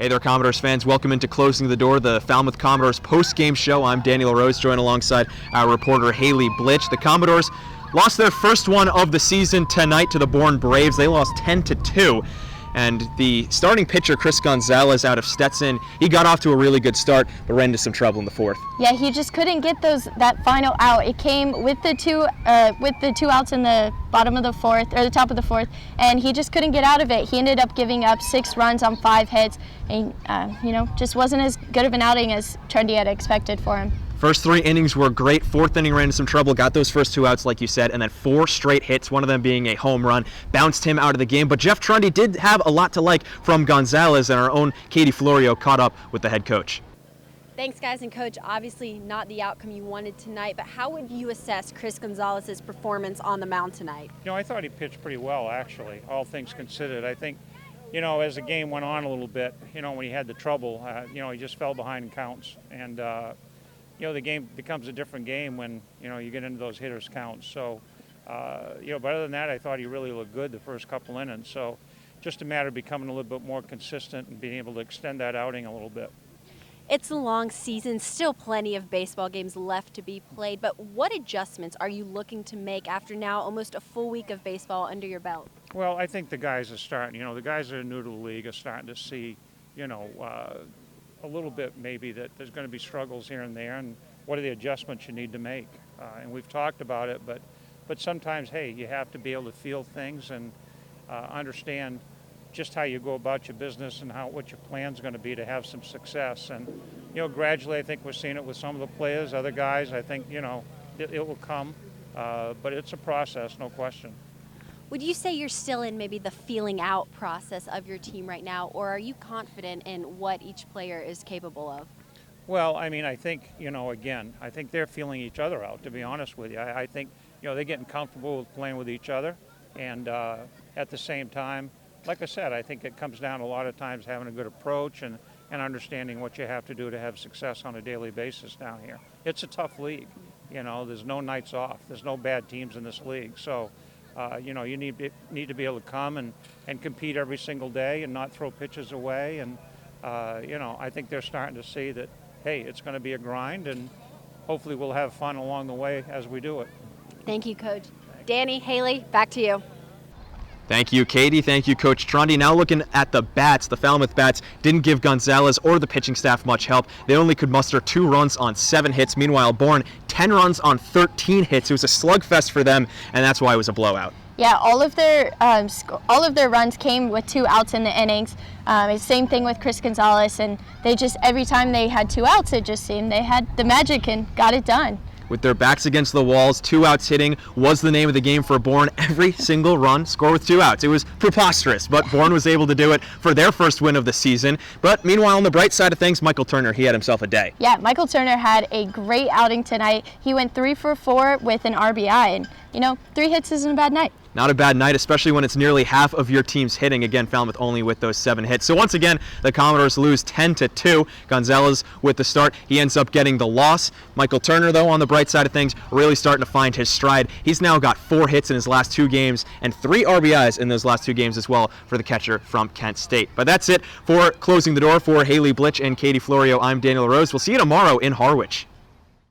Hey there, Commodores fans. Welcome into Closing the Door, the Falmouth Commodores post-game show. I'm Danny LaRose, joined alongside our reporter Haylee Blitch. The Commodores lost their first one of the season tonight to the Bourne Braves. They lost 10-2. And the starting pitcher, Chris Gonzalez, out of Stetson, he got off to a really good start, but ran into some trouble in the fourth. Yeah, he just couldn't get that final out. It came with the two outs in the bottom of the fourth, or the top of the fourth, and he just couldn't get out of it. He ended up giving up 6 runs on 5 hits, and just wasn't as good of an outing as Trundy had expected for him. First 3 innings were great. Fourth inning ran into some trouble, got those first 2 outs like you said, and then 4 straight hits, one of them being a home run, bounced him out of the game. But Jeff Trundy did have a lot to like from Gonzalez, and our own Katie Florio caught up with the head coach. Thanks, guys. And Coach, obviously not the outcome you wanted tonight, but how would you assess Chris Gonzalez's performance on the mound tonight? I thought he pitched pretty well, actually, all things considered. I think, as the game went on a little bit, when he had the trouble, he just fell behind in counts. And, the game becomes a different game when, you get into those hitters' counts. So, but other than that, I thought he really looked good the first couple innings. So just a matter of becoming a little bit more consistent and being able to extend that outing a little bit. It's a long season, still plenty of baseball games left to be played, but what adjustments are you looking to make after now almost a full week of baseball under your belt? Well, I think the guys are starting, the guys that are new to the league are starting to see, a little bit maybe that there's going to be struggles here and there, and what are the adjustments you need to make? And we've talked about it, but sometimes, hey, you have to be able to feel things and understand just how you go about your business and what your plan's going to be to have some success. And, gradually I think we're seeing it with some of the players, other guys. I think, it will come, but it's a process, no question. Would you say you're still in maybe the feeling out process of your team right now, or are you confident in what each player is capable of? Well, I think, again, I think they're feeling each other out, to be honest with you. I think, they're getting comfortable with playing with each other. And at the same time, like I said, I think it comes down a lot of times having a good approach and understanding what you have to do to have success on a daily basis down here. It's a tough league. There's no nights off. There's no bad teams in this league. So, you need to be able to come and compete every single day and not throw pitches away. And, I think they're starting to see that, hey, it's going to be a grind, and hopefully we'll have fun along the way as we do it. Thank you, Coach. Danny, Haylee, back to you. Thank you, Katie. Thank you, Coach Trundy. Now looking at the bats, the Falmouth bats didn't give Gonzalez or the pitching staff much help. They only could muster 2 runs on 7 hits. Meanwhile, Bourne, 10 runs on 13 hits. It was a slugfest for them, and that's why it was a blowout. Yeah, all of their runs came with 2 outs in the innings. Same thing with Chris Gonzalez, and they just, every time they had 2 outs, it just seemed they had the magic and got it done. With their backs against the walls, 2 outs hitting was the name of the game for Bourne. Every single run scored with 2 outs. It was preposterous, but Bourne was able to do it for their first win of the season. But meanwhile, on the bright side of things, Michael Turner, he had himself a day. Yeah, Michael Turner had a great outing tonight. He went 3 for 4 with an RBI, and 3 hits isn't a bad night. Not a bad night, especially when it's nearly half of your team's hitting. Again, Falmouth only with those 7 hits. So once again, the Commodores lose 10-2. Gonzalez with the start. He ends up getting the loss. Michael Turner, though, on the bright side of things, really starting to find his stride. He's now got 4 hits in his last 2 games and 3 RBIs in those last 2 games as well for the catcher from Kent State. But that's it for Closing the Door. For Haylee Blitch and Katie Florio, I'm Daniel LaRose. We'll see you tomorrow in Harwich.